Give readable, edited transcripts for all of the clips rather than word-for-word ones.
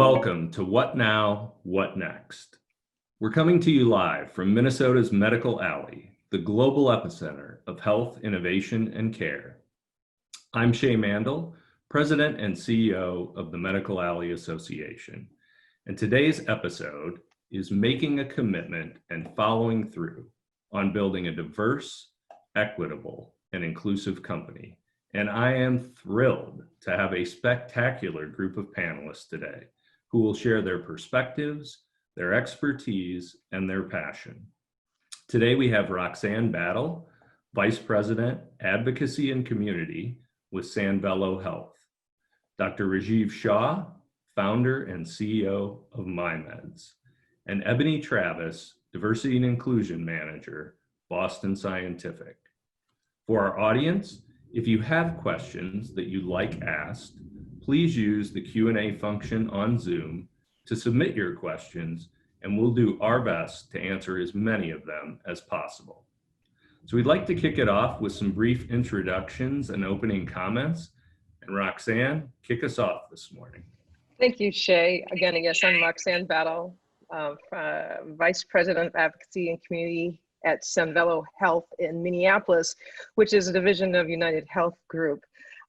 Welcome to What Now, What Next? We're coming to you live from Minnesota's Medical Alley, the global epicenter of health, innovation, and care. I'm Shay Mandel, President and CEO of the Medical Alley Association, and today's episode is making a commitment and following through on building a diverse, equitable, and inclusive company. And I am thrilled to have a spectacular group of panelists today who will share their perspectives, their expertise, and their passion. Today we have Roxanne Battle, Vice President, Advocacy and Community with Sanvello Health, Dr. Rajiv Shah, Founder and CEO of MyMeds, and Ebony Travis, Diversity and Inclusion Manager, Boston Scientific. For our audience, if you have questions that you'd like asked, please use the Q&A function on Zoom to submit your questions, and we'll do our best to answer as many of them as possible. So we'd like to kick it off with some brief introductions and opening comments. And Roxanne, kick us off this morning. Thank you, Shay. Again, yes, I'm Roxanne Battle, Vice President of Advocacy and Community at Sanvello Health in Minneapolis, which is a division of United Health Group.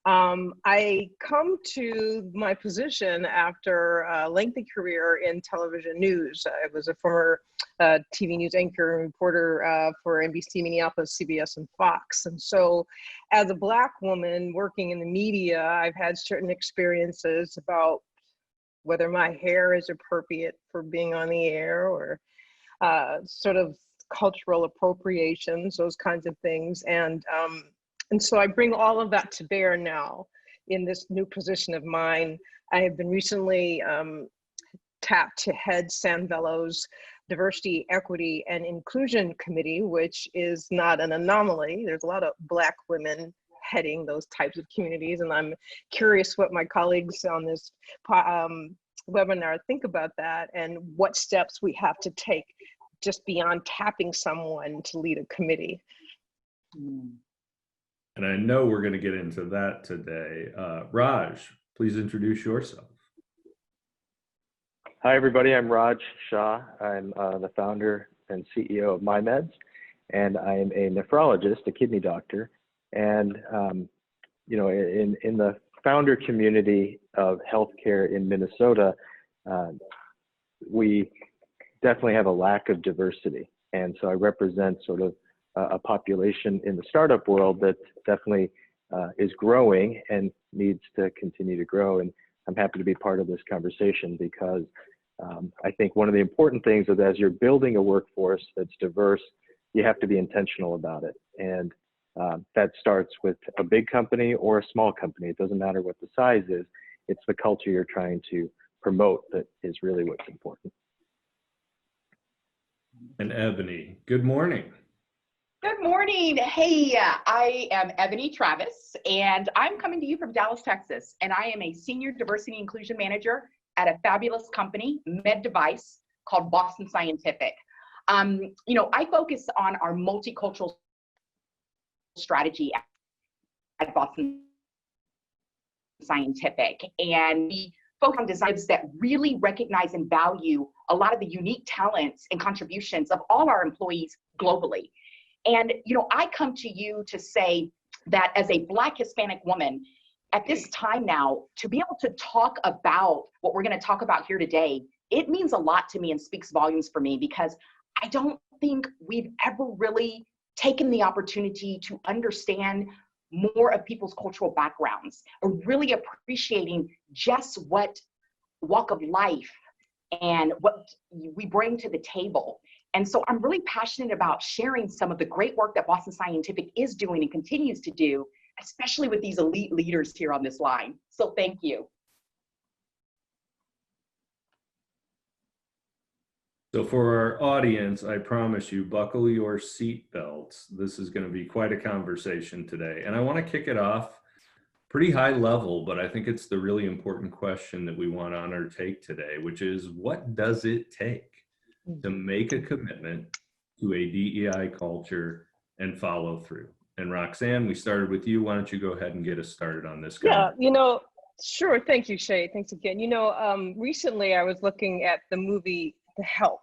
I come to my position after a lengthy career in television news. I was a former TV news anchor and reporter for NBC Minneapolis, CBS, and Fox. And so as a Black woman working in the media, I've had certain experiences about whether my hair is appropriate for being on the air or sort of cultural appropriations, those kinds of things. And so I bring all of that to bear now in this new position of mine. I have been recently tapped to head Sanvello's Diversity, Equity, and Inclusion Committee, which is not an anomaly. There's a lot of Black women heading those types of communities, and I'm curious what my colleagues on this webinar think about that and what steps we have to take just beyond tapping someone to lead a committee. And I know we're going to get into that today. Raj, please introduce yourself. Hi, everybody. I'm Raj Shah. I'm the founder and CEO of MyMeds, and I am a nephrologist, a kidney doctor. And, you know, in the founder community of healthcare in Minnesota, we definitely have a lack of diversity. And so I represent sort of a population in the startup world that definitely is growing and needs to continue to grow. And I'm happy to be part of this conversation because I think one of the important things is as you're building a workforce that's diverse, you have to be intentional about it. And that starts with a big company or a small company. It doesn't matter what the size is. It's the culture you're trying to promote that is really what's important. And Ebony, good morning. Good morning. Hey, I am Ebony Travis, and I'm coming to you from Dallas, Texas, and I am a Senior Diversity Inclusion Manager at a fabulous company, med device, called Boston Scientific. You know, I focus on our multicultural strategy at Boston Scientific, and we focus on designs that really recognize and value a lot of the unique talents and contributions of all our employees globally. And, you know, I come to you to say that as a Black Hispanic woman, at this time now, to be able to talk about what we're going to talk about here today, it means a lot to me and speaks volumes for me because I don't think we've ever really taken the opportunity to understand more of people's cultural backgrounds or really appreciating just what walk of life and what we bring to the table. And so I'm really passionate about sharing some of the great work that Boston Scientific is doing and continues to do, especially with these elite leaders here on this line. So thank you. So for our audience, I promise you, buckle your seat belts. This is going to be quite a conversation today. And I want to kick it off pretty high level, but I think it's the really important question that we want to undertake today, which is what does it take to make a commitment to a DEI culture and follow through? And Roxanne, we started with you. Why don't you go ahead and get us started on this? Yeah, you know, Sure. Thank you, Shay. Thanks again. Recently I was looking at the movie The Help,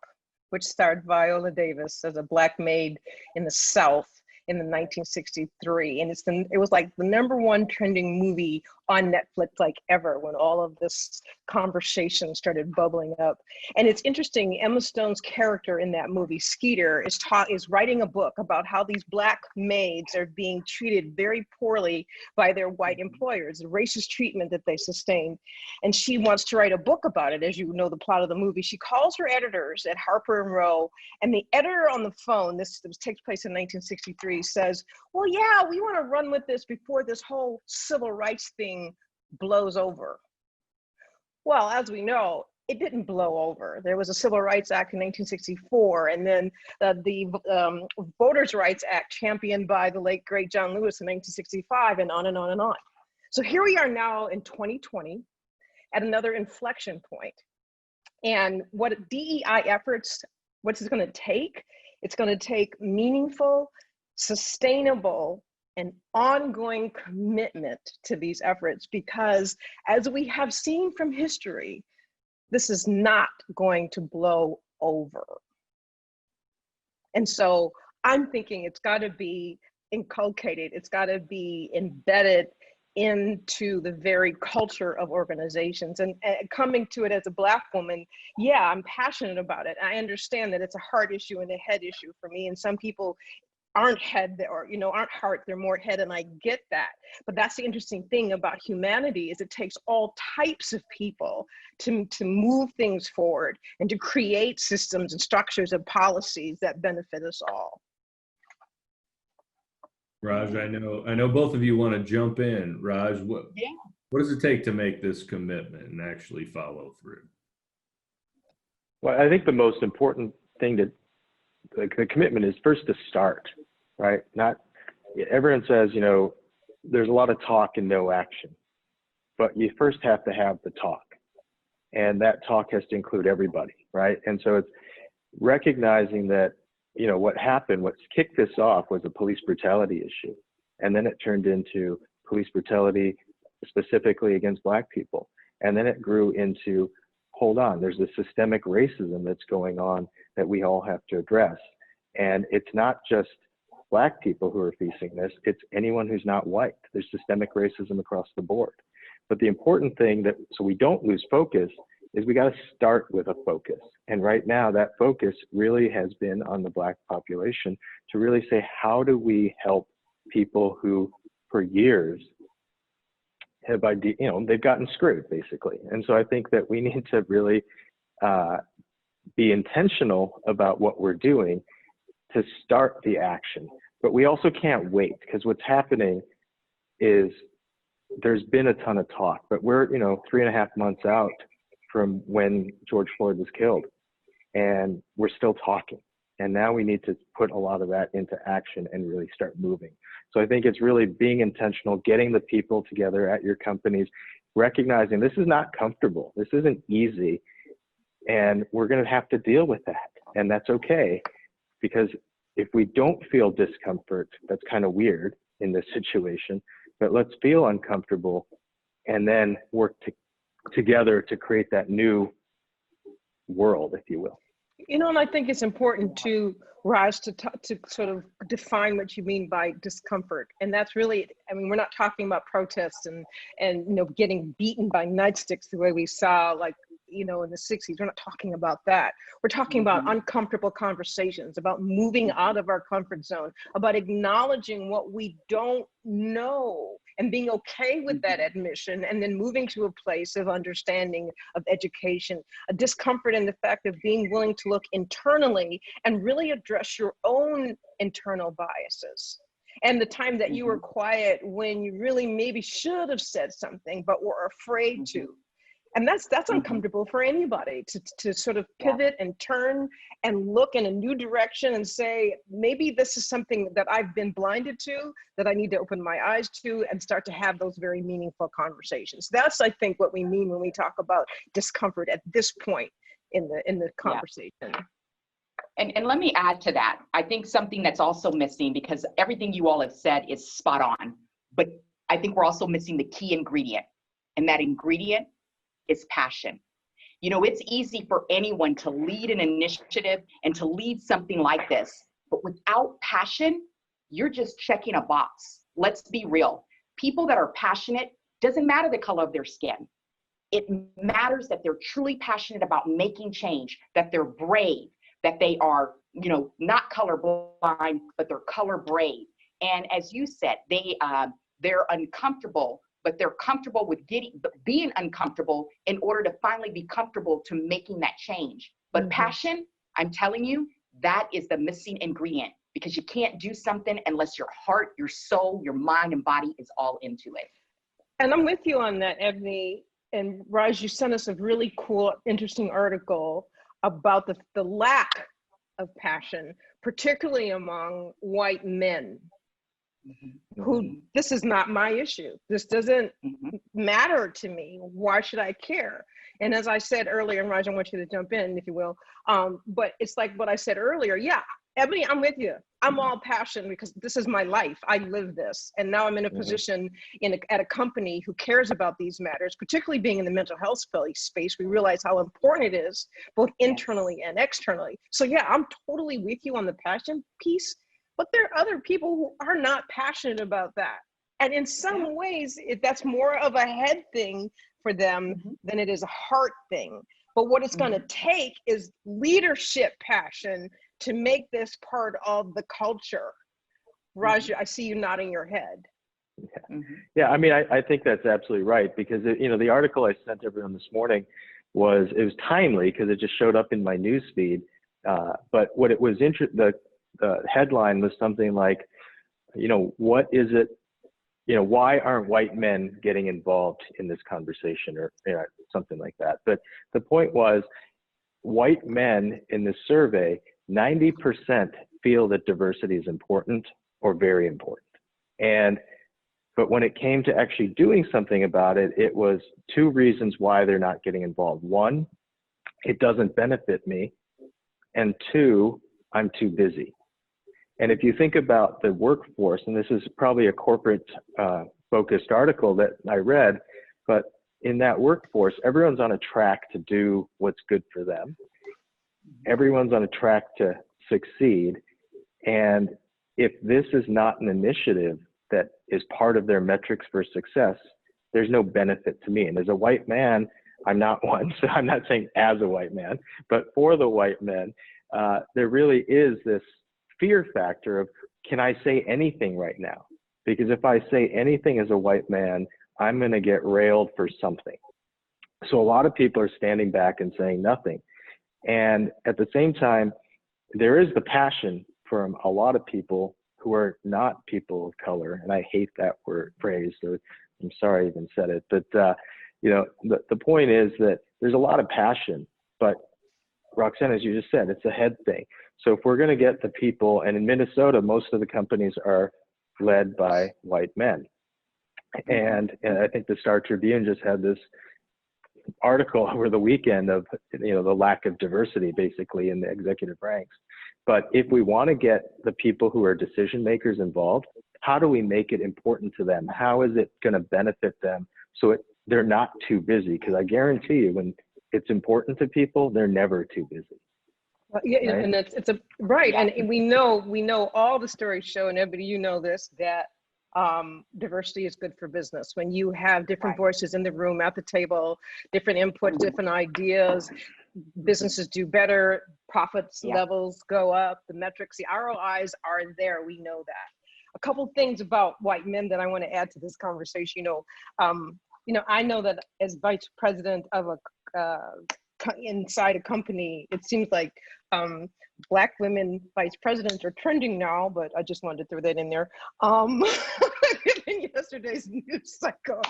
which starred Viola Davis as a Black maid in the South in the 1963. And it was like the #1 trending movie on Netflix like ever when all of this conversation started bubbling up. And it's interesting, Emma Stone's character in that movie, Skeeter, is writing a book about how these Black maids are being treated very poorly by their white employers, the racist treatment that they sustained. And she wants to write a book about it. As you know, the plot of the movie, she calls her editors at Harper and Row, and the editor on the phone, this takes place in 1963, says, well, yeah, we want to run with this before this whole civil rights thing blows over. Well, as we know, it didn't blow over. There was a Civil Rights Act in 1964, and then the Voters' Rights Act championed by the late, great John Lewis in 1965, and on and on and on. So here we are now in 2020 at another inflection point. And what DEI efforts, what's it going to take? It's going to take meaningful, sustainable, and ongoing commitment to these efforts, because as we have seen from history, this is not going to blow over. And so I'm thinking it's got to be inculcated, it's got to be embedded into the very culture of organizations. And coming to it as a Black woman, yeah, I'm passionate about it. I understand that it's a heart issue and a head issue for me, and some people aren't head or aren't heart, they're more head, and I get that. But that's the interesting thing about humanity, is it takes all types of people to move things forward and to create systems and structures and policies that benefit us all. Raj, I know both of you want to jump in. Raj, what does it take to make this commitment and actually follow through? Well, I think the most important thing the commitment is first to start, right? Not everyone says, there's a lot of talk and no action, but you first have to have the talk, and that talk has to include everybody, right? And so it's recognizing that, what kicked this off was a police brutality issue, and then it turned into police brutality specifically against Black people, and then it grew into, hold on, there's this systemic racism that's going on that we all have to address. And it's not just Black people who are facing this, it's anyone who's not white. There's systemic racism across the board. But the important thing so we don't lose focus, is we got to start with a focus. And right now that focus really has been on the Black population, to really say, how do we help people who for years have, they've gotten screwed basically. And so I think that we need to really be intentional about what we're doing to start the action. But we also can't wait, because what's happening is there's been a ton of talk, but we're 3.5 months out from when George Floyd was killed, and we're still talking. And now we need to put a lot of that into action and really start moving. So I think it's really being intentional, getting the people together at your companies, recognizing this is not comfortable, this isn't easy, and we're going to have to deal with that. And that's okay, because if we don't feel discomfort, that's kind of weird in this situation, but let's feel uncomfortable and then work together to create that new world, if you will. And I think it's important to, Raj, to sort of define what you mean by discomfort. And that's really, we're not talking about protests and getting beaten by nightsticks the way we saw, like, in the 60s. We're not talking about that. We're talking about uncomfortable conversations, about moving out of our comfort zone, about acknowledging what we don't know and being okay with that admission, and then moving to a place of understanding, of education, a discomfort in the fact of being willing to look internally and really address your own internal biases. And the time that you were quiet when you really maybe should have said something, but were afraid to. And that's uncomfortable for anybody, to sort of pivot and turn and look in a new direction and say, maybe this is something that I've been blinded to, that I need to open my eyes to, and start to have those very meaningful conversations. That's, I think, what we mean when we talk about discomfort at this point in the conversation. And let me add to that. I think something that's also missing, because everything you all have said is spot on, but I think we're also missing the key ingredient. And that ingredient is passion. You know, it's easy for anyone to lead an initiative and to lead something like this, but without passion, you're just checking a box. Let's be real. People that are passionate, doesn't matter the color of their skin. It matters that they're truly passionate about making change, that they're brave, that they are, you know, not colorblind, but they're color brave. And as you said, they're uncomfortable, but they're comfortable with being uncomfortable in order to finally be comfortable to making that change. But passion, I'm telling you, that is the missing ingredient, because you can't do something unless your heart, your soul, your mind, and body is all into it. And I'm with you on that, Ebony. And Raj, you sent us a really cool, interesting article about the lack of passion, particularly among white men. Who, this is not my issue. This doesn't matter to me. Why should I care? And as I said earlier, and Raj, I want you to jump in, if you will. But it's like what I said earlier. Yeah, Ebony, I'm with you. I'm all passion because this is my life. I live this. And now I'm in a position at a company who cares about these matters, particularly being in the mental health space. We realize how important it is, both internally and externally. So yeah, I'm totally with you on the passion piece. But there are other people who are not passionate about that. And in some ways, that's more of a head thing for them than it is a heart thing. But what it's going to take is leadership passion to make this part of the culture. Raj, I see you nodding your head. Yeah, I mean, I think that's absolutely right, because, you know, the article I sent everyone this morning was timely because it just showed up in my news feed. But what it was the headline was something like, you know, what is it, you know, why aren't white men getting involved in this conversation, or something like that. But the point was, white men in this survey, 90% feel that diversity is important or very important. But when it came to actually doing something about it, it was two reasons why they're not getting involved. One, it doesn't benefit me. And two, I'm too busy. And if you think about the workforce, and this is probably a corporate focused article that I read, but in that workforce, everyone's on a track to do what's good for them. Everyone's on a track to succeed. And if this is not an initiative that is part of their metrics for success, there's no benefit to me. And as a white man, I'm not one, so I'm not saying as a white man, but for the white men, there really is this fear factor of, can I say anything right now? Because if I say anything as a white man, I'm going to get railed for something. So a lot of people are standing back and saying nothing. And at the same time, there is the passion from a lot of people who are not people of color. And I hate that phrase, so I'm sorry I even said it. But, you know, the point is that there's a lot of passion, but Roxanne, as you just said, it's a head thing. So if we're going to get the people, and in Minnesota, most of the companies are led by white men. And I think the Star Tribune just had this article over the weekend of, you know, the lack of diversity basically in the executive ranks. But if we want to get the people who are decision makers involved, how do we make it important to them? How is it going to benefit them so they're not too busy? Because I guarantee you, when it's important to people, they're never too busy. Yeah, right? And it's right. Yeah. And we know all the stories show, and everybody, you know this, that diversity is good for business. When you have different voices in the room, at the table, different inputs, different ideas, businesses do better, profits levels go up, the metrics, the ROIs are there. We know that. A couple things about white men that I want to add to this conversation. I know that as vice president of inside a company, it seems like Black women vice presidents are trending now, but I just wanted to throw that in there. In yesterday's news cycle.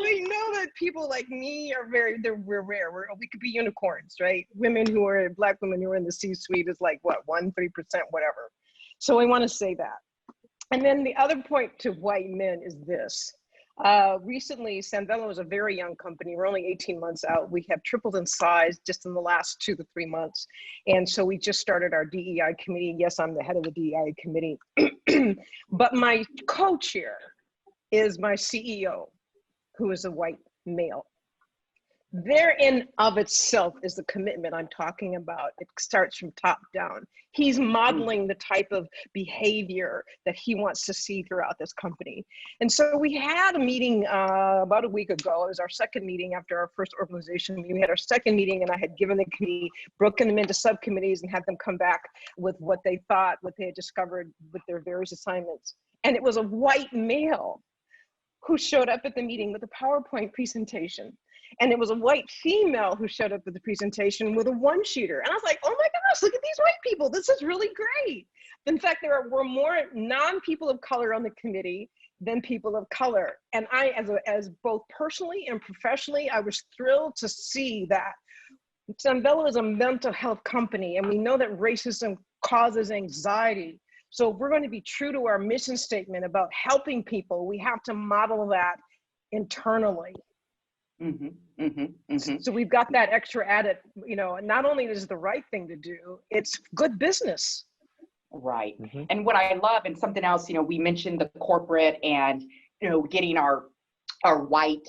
We know that people like me are we're rare. We could be unicorns, right? Black women who are in the C-suite is like what, 1-3%, whatever. So I want to say that. And then the other point to white men is this. Recently, Sanvello is a very young company. We're only 18 months out. We have tripled in size just in the last 2 to 3 months. And so we just started our DEI committee. Yes, I'm the head of the DEI committee. But my co-chair is my CEO, who is a white male. There in of itself is the commitment I'm talking about. It starts from top down. He's modeling the type of behavior that he wants to see throughout this company. And so we had a meeting about a week ago. It was our second meeting after our first organization meeting. We had our second meeting, and I had given the committee, broken them into subcommittees and had them come back with what they thought, what they had discovered with their various assignments. And it was a white male who showed up at the meeting with a PowerPoint presentation. And it was a white female who showed up at the presentation with a one-sheeter. And I was like, oh my gosh, look at these white people. This is really great. In fact, there were more non-people of color on the committee than people of color. And I, as both personally and professionally, I was thrilled to see that. Sanvelo is a mental health company, and we know that racism causes anxiety. So if we're going to be true to our mission statement about helping people, we have to model that internally. So we've got that extra added, you know, not only is it the right thing to do, it's good business. Right. And what I love, and something else, you know, we mentioned the corporate and, you know, getting our white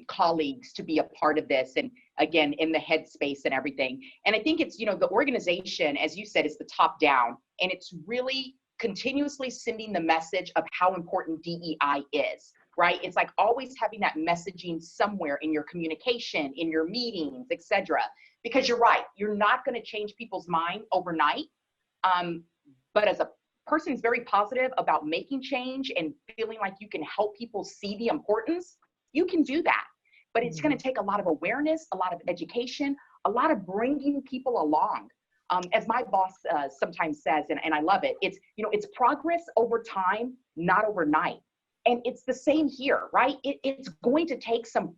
colleagues to be a part of this, and again, in the headspace and everything. And I think it's, you know, the organization, as you said, is the top down, and it's really continuously sending the message of how important DEI is. Right? It's like always having that messaging somewhere in your communication, in your meetings, etc. Because you're right, you're not going to change people's mind overnight. But as a person who's very positive about making change and feeling like you can help people see the importance, you can do that. But it's going to take a lot of awareness, a lot of education, a lot of bringing people along. As my boss sometimes says, and I love it, it's, you know, it's progress over time, not overnight. And it's the same here, right? It's going to take some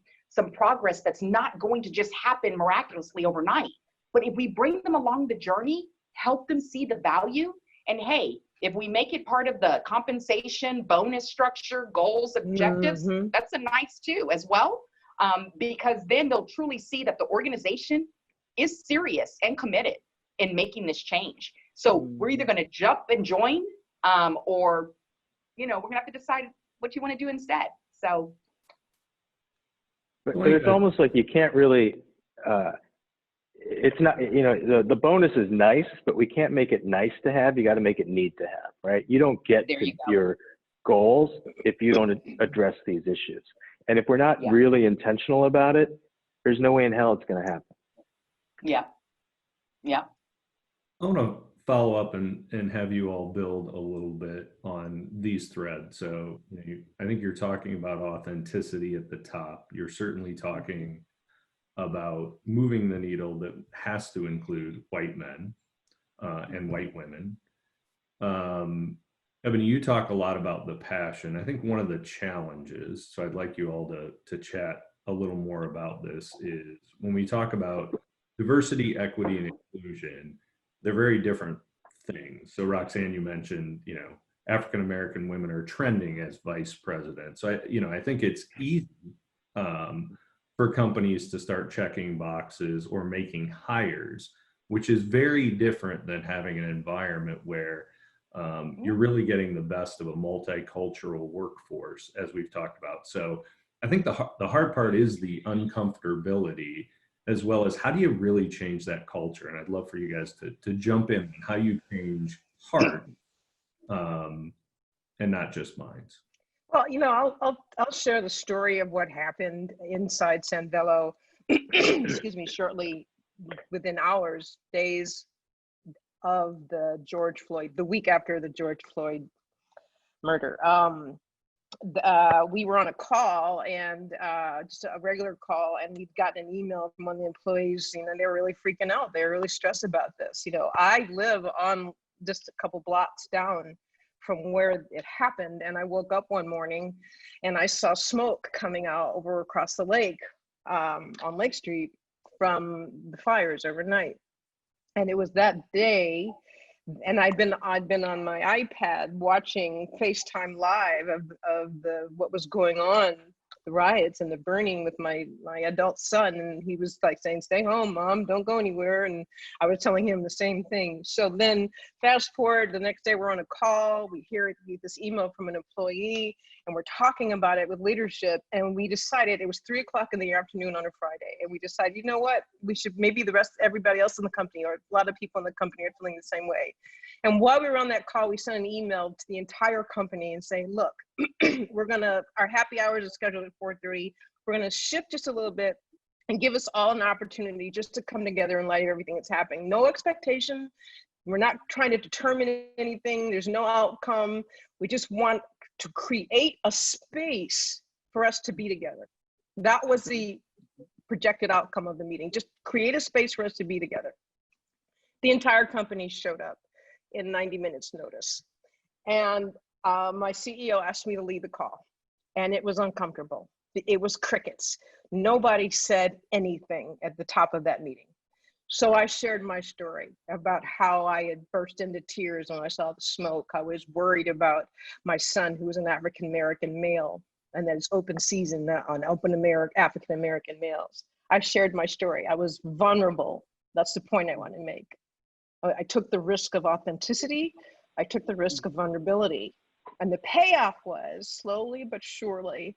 progress that's not going to just happen miraculously overnight. But if we bring them along the journey, help them see the value, and hey, if we make it part of the compensation, bonus structure, goals, objectives, that's a nice too as well, because then they'll truly see that the organization is serious and committed in making this change. So we're either going to jump and join, or, you know, we're going to have to decide what you want to do instead. So, but it's almost like you can't really. It's not, you know, the bonus is nice, but we can't make it nice to have. You got to make it need to have, right? You don't get to your goals if you don't address these issues. And if we're not really intentional about it, there's no way in hell it's going to happen. Yeah. I want to follow up and have you all build a little bit on these threads. So I think you're talking about authenticity at the top. You're certainly talking about moving the needle that has to include white men and white women. Ebony, you talk a lot about the passion. I think one of the challenges, so I'd like you all to chat a little more about this, is when we talk about diversity, equity, and inclusion, they're very different things. So Roxanne, you mentioned, you know, African-American women are trending as vice president. So I think it's easy for companies to start checking boxes or making hires, which is very different than having an environment where you're really getting the best of a multicultural workforce, as we've talked about. So I think the hard part is the uncomfortability, as well as how do you really change that culture? And I'd love for you guys to jump in on how you change heart and not just minds. Well, you know, I'll share the story of what happened inside Sanvelo, excuse me, shortly within hours, days of the week after the George Floyd murder. We were on a call, and just a regular call, and we'd gotten an email from one of the employees. You know, they were really freaking out. They were really stressed about this. You know, I live on just a couple blocks down from where it happened, and I woke up one morning and I saw smoke coming out over across the lake on Lake Street from the fires overnight. And it was that day, and I'd been on my iPad watching FaceTime Live of what was going on, the riots and the burning, with my adult son, and he was like saying, "Stay home, Mom, don't go anywhere," and I was telling him the same thing. So then fast forward, the next day we're on a call, we hear this email from an employee, and we're talking about it with leadership. And we decided, it was 3 o'clock in the afternoon on a Friday. And we decided, you know what, we should, maybe everybody else in the company, or a lot of people in the company are feeling the same way. And while we were on that call, we sent an email to the entire company and saying, look, our happy hours are scheduled at 4:30. We're gonna shift just a little bit and give us all an opportunity just to come together in light of everything that's happening. No expectation. We're not trying to determine anything. There's no outcome. We just want to create a space for us to be together. That was the projected outcome of the meeting. Just create a space for us to be together. The entire company showed up in 90 minutes notice. And my CEO asked me to lead the call, and it was uncomfortable. It was crickets. Nobody said anything at the top of that meeting. So I shared my story about how I had burst into tears when I saw the smoke. I was worried about my son, who was an African-American male, and that it's open season on African-American males. I shared my story. I was vulnerable. That's the point I want to make. I took the risk of authenticity. I took the risk of vulnerability. And the payoff was, slowly but surely,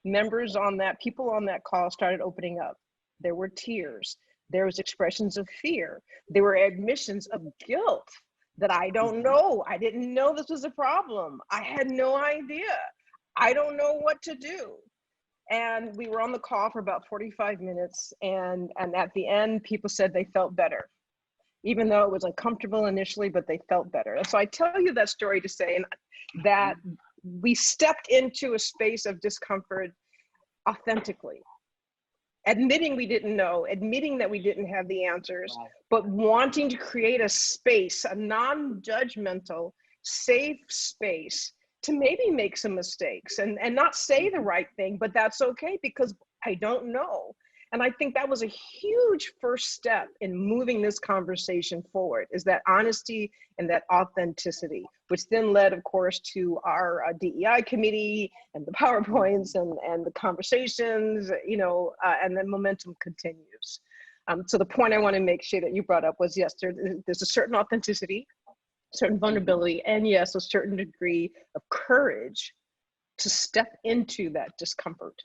people on that call started opening up. There were tears. There was expressions of fear. There were admissions of guilt that I don't know. I didn't know this was a problem. I had no idea. I don't know what to do. And we were on the call for about 45 minutes. And at the end, people said they felt better, even though it was uncomfortable initially, but they felt better. And so I tell you that story to say that we stepped into a space of discomfort authentically, admitting we didn't know, admitting that we didn't have the answers, but wanting to create a space, a non-judgmental, safe space to maybe make some mistakes and not say the right thing, but that's okay because I don't know. And I think that was a huge first step in moving this conversation forward, is that honesty and that authenticity, which then led, of course, to our DEI committee and the PowerPoints and the conversations, and then momentum continues. So the point I want to make sure that you brought up was, yes, there's a certain authenticity, certain vulnerability, and yes, a certain degree of courage to step into that discomfort.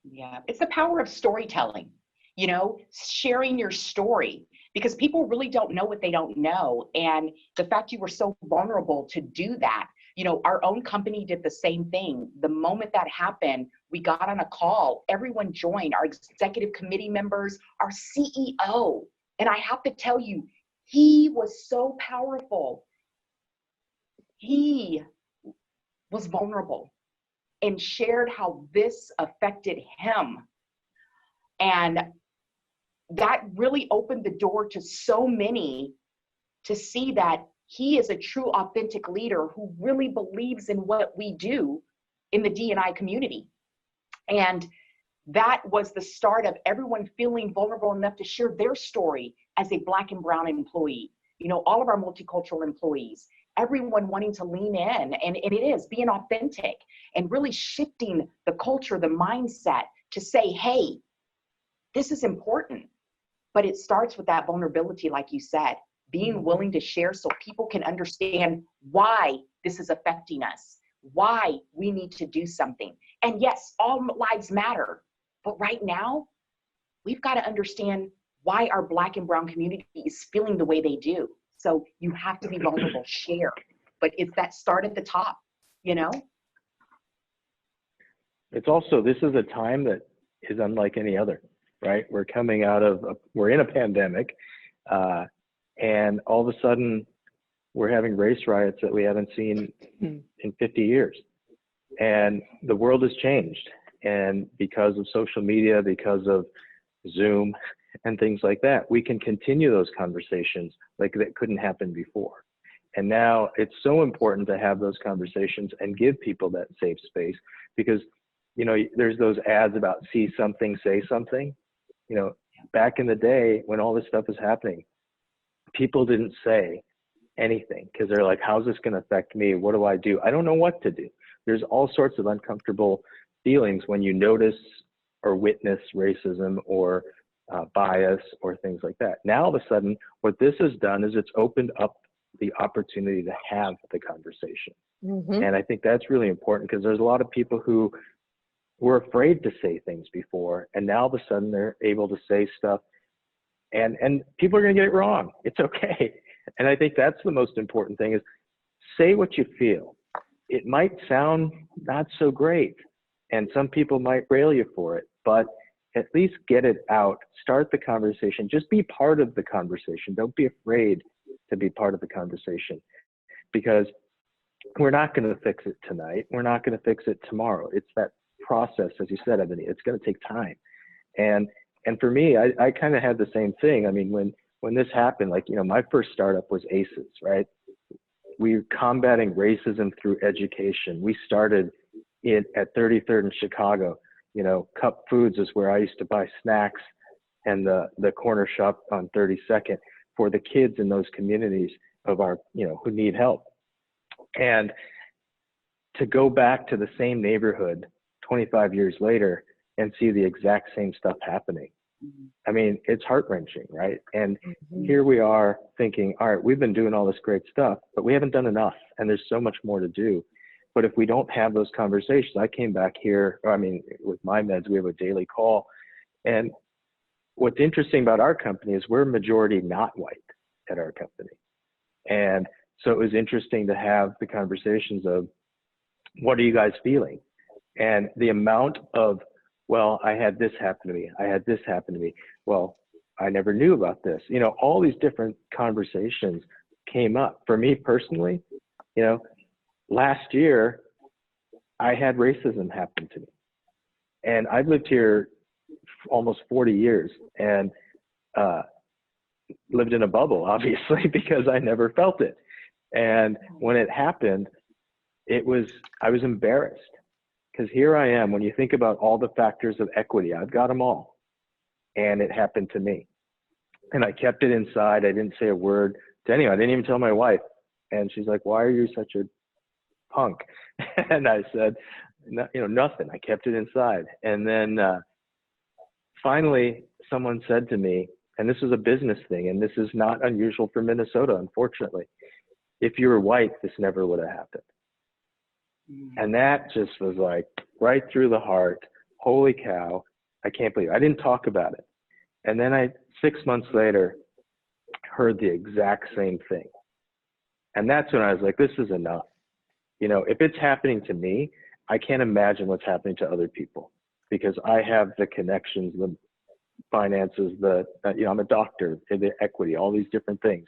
Yeah, it's the power of storytelling, sharing your story, because people really don't know what they don't know. And the fact you were so vulnerable to do that, our own company did the same thing. The moment that happened, we got on a call, everyone joined, our executive committee members, our CEO. And I have to tell you, he was so powerful. He was vulnerable and shared how this affected him. And that really opened the door to so many to see that he is a true, authentic leader who really believes in what we do in the D&I community. And that was the start of everyone feeling vulnerable enough to share their story as a Black and brown employee. All of our multicultural employees, everyone wanting to lean in, and it is being authentic and really shifting the culture, the mindset to say, hey, this is important. But it starts with that vulnerability, like you said, being willing to share so people can understand why this is affecting us, why we need to do something. And yes, all lives matter. But right now, we've got to understand why our Black and brown community is feeling the way they do. So you have to be vulnerable, share. But it's that start at the top, It's also, this is a time that is unlike any other, right? We're coming out of, we're in a pandemic, and all of a sudden we're having race riots that we haven't seen in 50 years. And the world has changed. And because of social media, because of Zoom and things like that, we can continue those conversations like that couldn't happen before. And now it's so important to have those conversations and give people that safe space, because, there's those ads about see something, say something. Back in the day when all this stuff was happening, people didn't say anything because they're like, how's this going to affect me? What do I do? I don't know what to do. There's all sorts of uncomfortable feelings when you notice or witness racism or bias or things like that. Now, all of a sudden, what this has done is it's opened up the opportunity to have the conversation. Mm-hmm. And I think that's really important because there's a lot of people who were afraid to say things before, and now all of a sudden they're able to say stuff, and people are going to get it wrong. It's okay. And I think that's the most important thing, is say what you feel. It might sound not so great, and some people might rail you for it, but at least get it out. Start the conversation. Just be part of the conversation. Don't be afraid to be part of the conversation, because we're not going to fix it tonight. We're not going to fix it tomorrow. It's that process, as you said, Ebony. It's going to take time. And for me, I kind of had the same thing. I mean, when this happened, like, my first startup was ACEs, right? We're combating racism through education. We started it at 33rd in Chicago. Cup Foods is where I used to buy snacks, and the corner shop on 32nd for the kids in those communities of our, who need help. And to go back to the same neighborhood 25 years later and see the exact same stuff happening. I mean, it's heart-wrenching, right? And here we are thinking, all right, we've been doing all this great stuff, but we haven't done enough, and there's so much more to do. But if we don't have those conversations, I came back here, with my meds, we have a daily call. And what's interesting about our company is we're majority not white at our company. And so it was interesting to have the conversations of, what are you guys feeling? And the amount of, well, I had this happen to me. I had this happen to me. Well, I never knew about this. All these different conversations came up. For me personally, last year, I had racism happen to me. And I've lived here almost 40 years and lived in a bubble, obviously, because I never felt it. And when it happened, I was embarrassed, because here I am. When you think about all the factors of equity, I've got them all. And it happened to me. And I kept it inside. I didn't say a word to anyone. I didn't even tell my wife. And she's like, why are you such a punk? And I said, nothing. I kept it inside. And then finally, someone said to me, and this is a business thing, and this is not unusual for Minnesota, unfortunately, if you were white, this never would have happened. And that just was like right through the heart. Holy cow. I can't believe it. I didn't talk about it. And then 6 months later, heard the exact same thing. And that's when I was like, this is enough. If it's happening to me, I can't imagine what's happening to other people, because I have the connections, the finances, I'm a doctor, the equity, all these different things.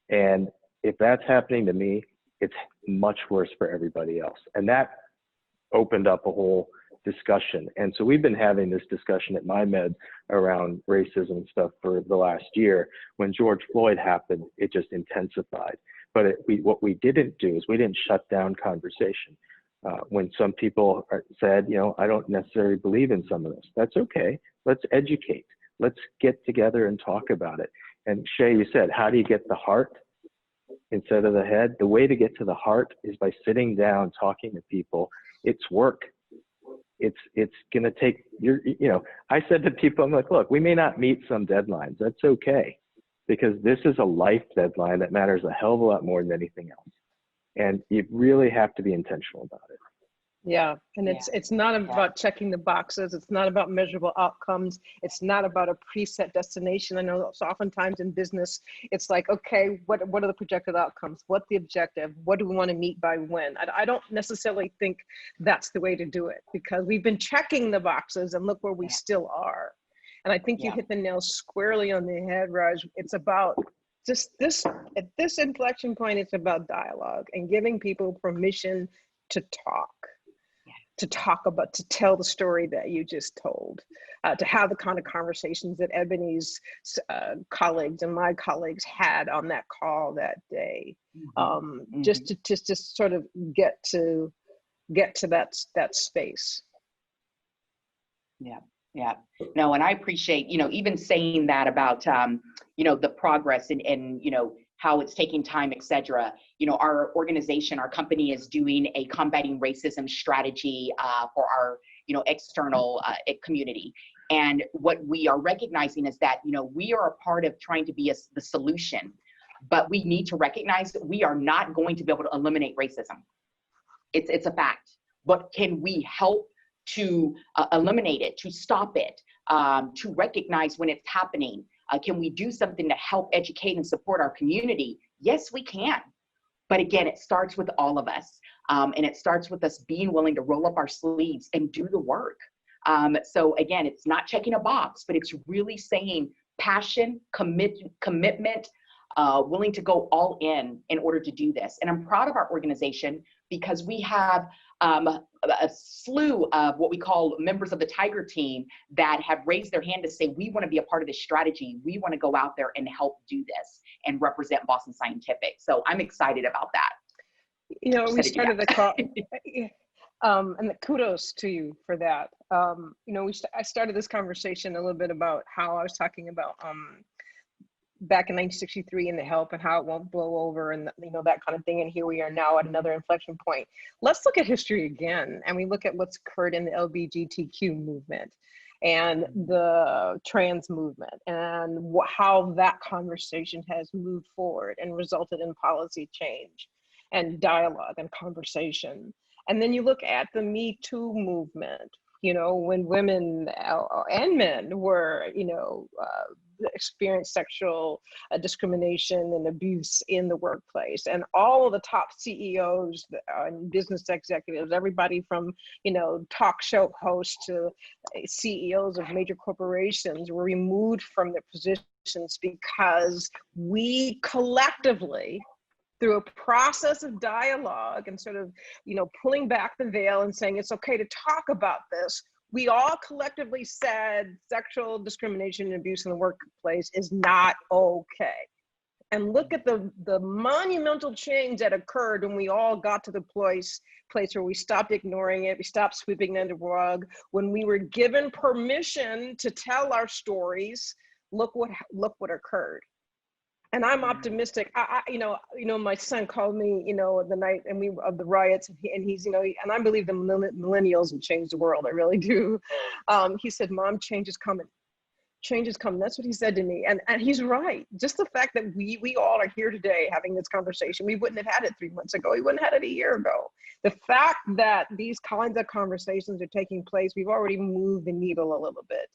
And if that's happening to me, it's much worse for everybody else. And that opened up a whole discussion. And so we've been having this discussion at MyMed around racism and stuff for the last year. When George Floyd happened, it just intensified. But what we didn't do is we didn't shut down conversation. When some people said, I don't necessarily believe in some of this, that's okay. Let's educate. Let's get together and talk about it. And Shay, you said, how do you get the heart instead of the head? The way to get to the heart is by sitting down, talking to people. It's work. It's going to take I said to people, I'm like, look, we may not meet some deadlines. That's okay, because this is a life deadline that matters a hell of a lot more than anything else. And you really have to be intentional about it. Yeah, and it's not about checking the boxes. It's not about measurable outcomes. It's not about a preset destination. I know so oftentimes in business, it's like, okay, what are the projected outcomes? What's the objective? What do we want to meet by when? I don't necessarily think that's the way to do it, because we've been checking the boxes and look where we still are. And I think you hit the nail squarely on the head, Raj. It's about just at this inflection point, it's about dialogue and giving people permission to tell the story that you just told, to have the kind of conversations that Ebony's colleagues and my colleagues had on that call that day, just to sort of get to that space. Yeah. No, and I appreciate, even saying that about, the progress and how it's taking time, et cetera. Our organization, our company is doing a combating racism strategy for our, external community. And what we are recognizing is that, we are a part of trying to be the solution. but we need to recognize that we are not going to be able to eliminate racism. It's a fact. But can we help to eliminate it, to stop it, to recognize when it's happening? Can we do something to help educate and support our community? Yes, we can. But again, it starts with all of us. And it starts with us being willing to roll up our sleeves and do the work. So again, it's not checking a box, but it's really saying passion, commitment, willing to go all in order to do this. And I'm proud of our organization because we have a slew of what we call members of the Tiger team that have raised their hand to say, we want to be a part of this strategy. We want to go out there and help do this and represent Boston Scientific. So I'm excited about that. You know, we started the call, and kudos to you for that. You know, I started this conversation a little bit about how I was talking about back in 1963 in the help and how it won't blow over and, you know, that kind of thing. And here we are now at another inflection point. Let's look at history again. And we look at what's occurred in the LGBTQ movement and the trans movement and how that conversation has moved forward and resulted in policy change and dialogue and conversation. And then you look at the Me Too movement, you know, when women and men were, you know, experienced sexual discrimination and abuse in the workplace, and all of the top CEOs and business executives, everybody from, you know, talk show hosts to CEOs of major corporations were removed from their positions because we collectively, through a process of dialogue and sort of, you know, pulling back the veil and saying it's okay to talk about this, we all collectively said sexual discrimination and abuse in the workplace is not okay. And look at the monumental change that occurred when we all got to the place where we stopped ignoring it, we stopped sweeping it under the rug, when we were given permission to tell our stories. Look what occurred. And I'm optimistic. You know, my son called me, you know, the night of the riots, and he's, you know, and I believe the millennials will change the world. I really do. He said, "Mom, change is coming. Change is coming." That's what he said to me, and he's right. Just the fact that we all are here today having this conversation, we wouldn't have had it 3 months ago. We wouldn't have had it a year ago. The fact that these kinds of conversations are taking place, we've already moved the needle a little bit.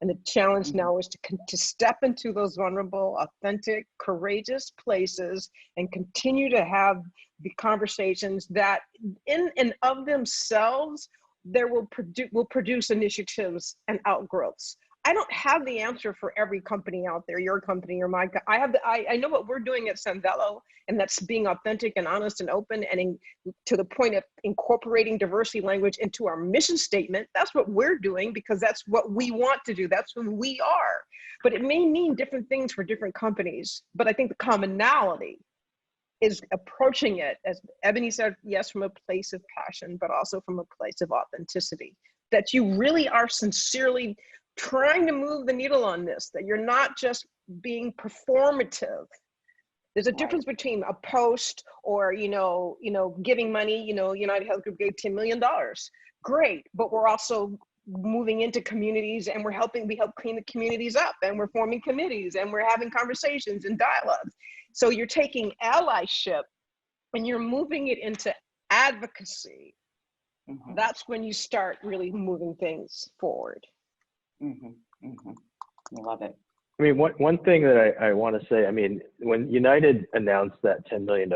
And the challenge now is to step into those vulnerable, authentic, courageous places and continue to have the conversations that in and of themselves, will produce initiatives and outgrowths. I don't have the answer for every company out there, your company or my. I know what we're doing at Sanvello, and that's being authentic and honest and open, and to the point of incorporating diversity language into our mission statement. That's what we're doing because that's what we want to do. That's who we are. But it may mean different things for different companies. But I think the commonality is approaching it, as Ebony said, yes, from a place of passion, but also from a place of authenticity. That you really are sincerely trying to move the needle on this, that you're not just being performative. There's a difference between a post or, you know, giving money. You know, United Health Group gave $10 million. Great, but we're also moving into communities and we help clean the communities up, and we're forming committees and we're having conversations and dialogues. So you're taking allyship and you're moving it into advocacy. That's when you start really moving things forward. I love it. I mean, one thing that I want to say, I mean, when United announced that $10 million,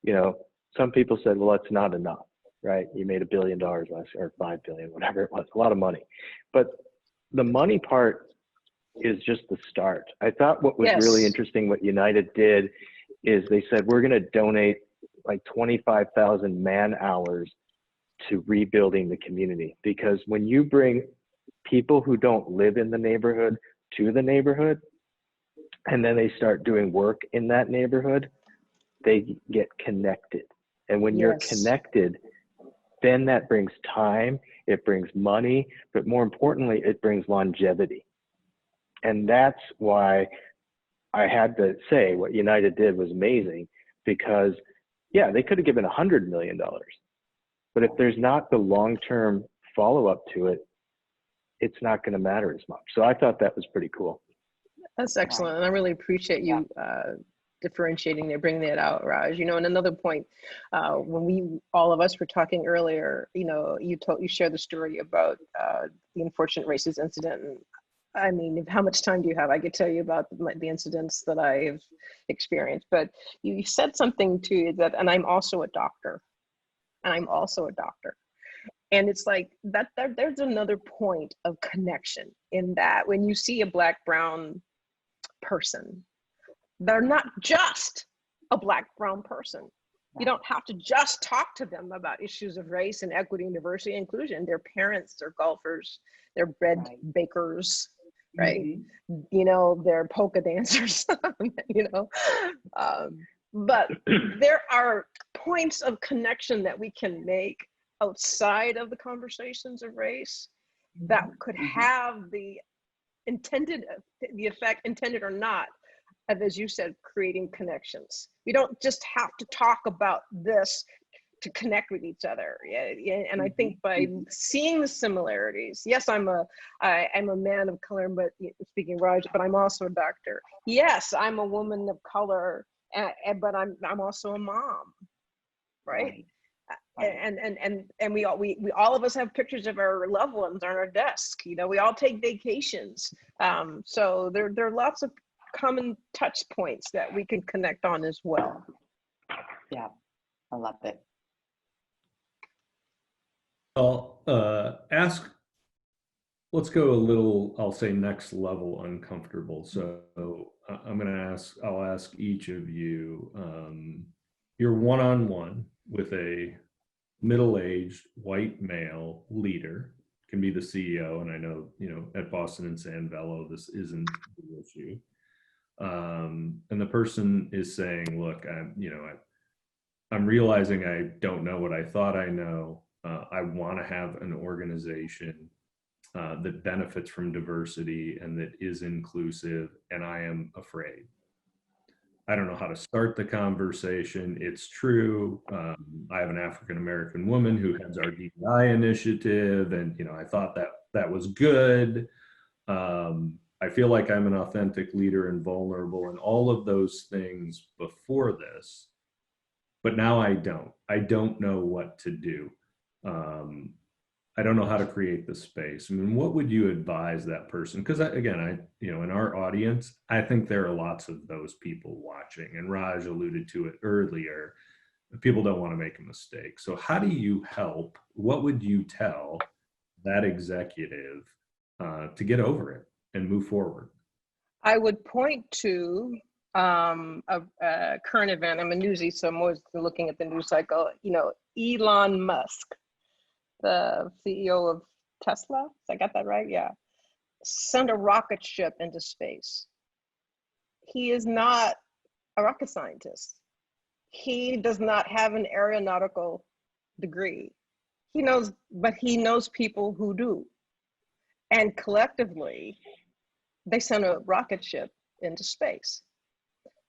you know, some people said, well, that's not enough, right? You made $1 billion last year, or $5 billion, whatever it was, a lot of money. But the money part is just the start. I thought what was really interesting, what United did is they said, we're going to donate like 25,000 man hours to rebuilding the community. Because when you bring people who don't live in the neighborhood to the neighborhood, and then they start doing work in that neighborhood, they get connected. And when you're connected, then that brings time, it brings money, but more importantly, it brings longevity. And that's why I had to say what United did was amazing, because yeah, they could have given $100 million, but if there's not the long-term follow-up to it, it's not going to matter as much. So I thought that was pretty cool. That's excellent. And I really appreciate you differentiating there, bringing that out, Raj. You know, and another point, when all of us were talking earlier, you know, you shared the story about the unfortunate racist incident. And I mean, how much time do you have? I could tell you about the incidents that I've experienced, but you said something too that, and I'm also a doctor. And it's like that, there's another point of connection in that when you see a Black, brown person, they're not just a Black, brown person. You don't have to just talk to them about issues of race and equity and diversity and inclusion. They're parents, they're golfers, they're bread bakers, right? Mm-hmm. You know, they're polka dancers, you know. But there are points of connection that we can make outside of the conversations of race that could have the effect, intended or not, of, as you said, creating connections. We don't just have to talk about this to connect with each other. Yeah, and I think by seeing the similarities, yes, I'm a man of color, but speaking Raj, but I'm also a doctor. Yes, I'm a woman of color, but I'm also a mom, right? And we all of us have pictures of our loved ones on our desk. You know, we all take vacations. So there are lots of common touch points that we can connect on as well. Yeah, I love it. I'll let's go a little, I'll say next level uncomfortable. So I'll ask each of you, you're one-on-one with a middle-aged white male leader, can be the CEO. And I know, you know, at Boston and San Velo, this isn't the issue. And the person is saying, look, I'm realizing I don't know what I thought I know. I want to have an organization that benefits from diversity and that is inclusive, and I am afraid. I don't know how to start the conversation. It's true. I have an African-American woman who heads our DEI initiative, and you know, I thought that was good. I feel like I'm an authentic leader and vulnerable and all of those things before this, but now I don't know what to do. I don't know how to create the space. I mean, what would you advise that person? Because again, you know, in our audience, I think there are lots of those people watching, and Raj alluded to it earlier. People don't want to make a mistake. So how do you help? What would you tell that executive to get over it and move forward? I would point to a current event. I'm a newsie, so I'm always looking at the news cycle. You know, Elon Musk, the CEO of Tesla, I got that right? Yeah. Sent a rocket ship into space. He is not a rocket scientist. He does not have an aeronautical degree. But he knows people who do. And collectively, they sent a rocket ship into space.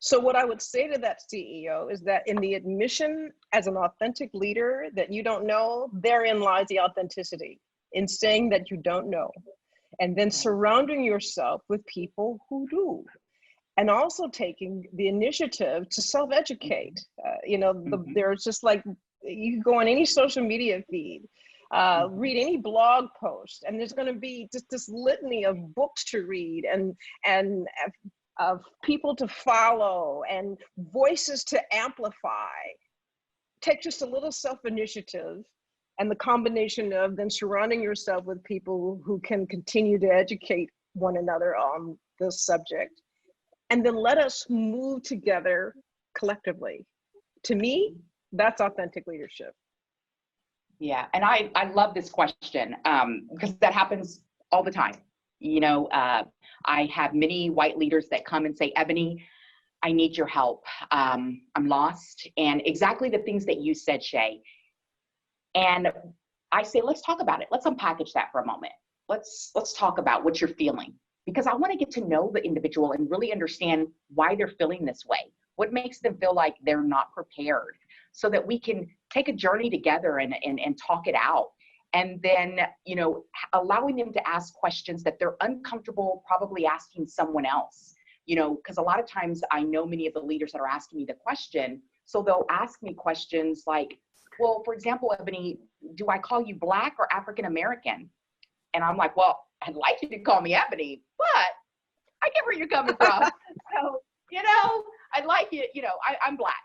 So what I would say to that CEO is that in the admission as an authentic leader that you don't know, therein lies the authenticity, in saying that you don't know, and then surrounding yourself with people who do, and also taking the initiative to self-educate. You know, there's just like, you can go on any social media feed, read any blog post, and there's going to be just this litany of books to read and of people to follow and voices to amplify. Take just a little self-initiative, and the combination of then surrounding yourself with people who can continue to educate one another on this subject, and then let us move together collectively. To me, that's authentic leadership. Yeah, and I love this question because that happens all the time. You know, I have many white leaders that come and say, Ebony, I need your help. I'm lost. And exactly the things that you said, Shay. And I say, let's talk about it. Let's unpackage that for a moment. Let's talk about what you're feeling, because I want to get to know the individual and really understand why they're feeling this way. What makes them feel like they're not prepared, so that we can take a journey together and talk it out. And then, you know, allowing them to ask questions that they're uncomfortable probably asking someone else. you know, because a lot of times I know many of the leaders that are asking me the question. So they'll ask me questions like, well, for example, Ebony, do I call you Black or African American? And I'm like, well, I'd like you to call me Ebony, but I get where you're coming from. So, you know, I'd like you, you know, I'm Black.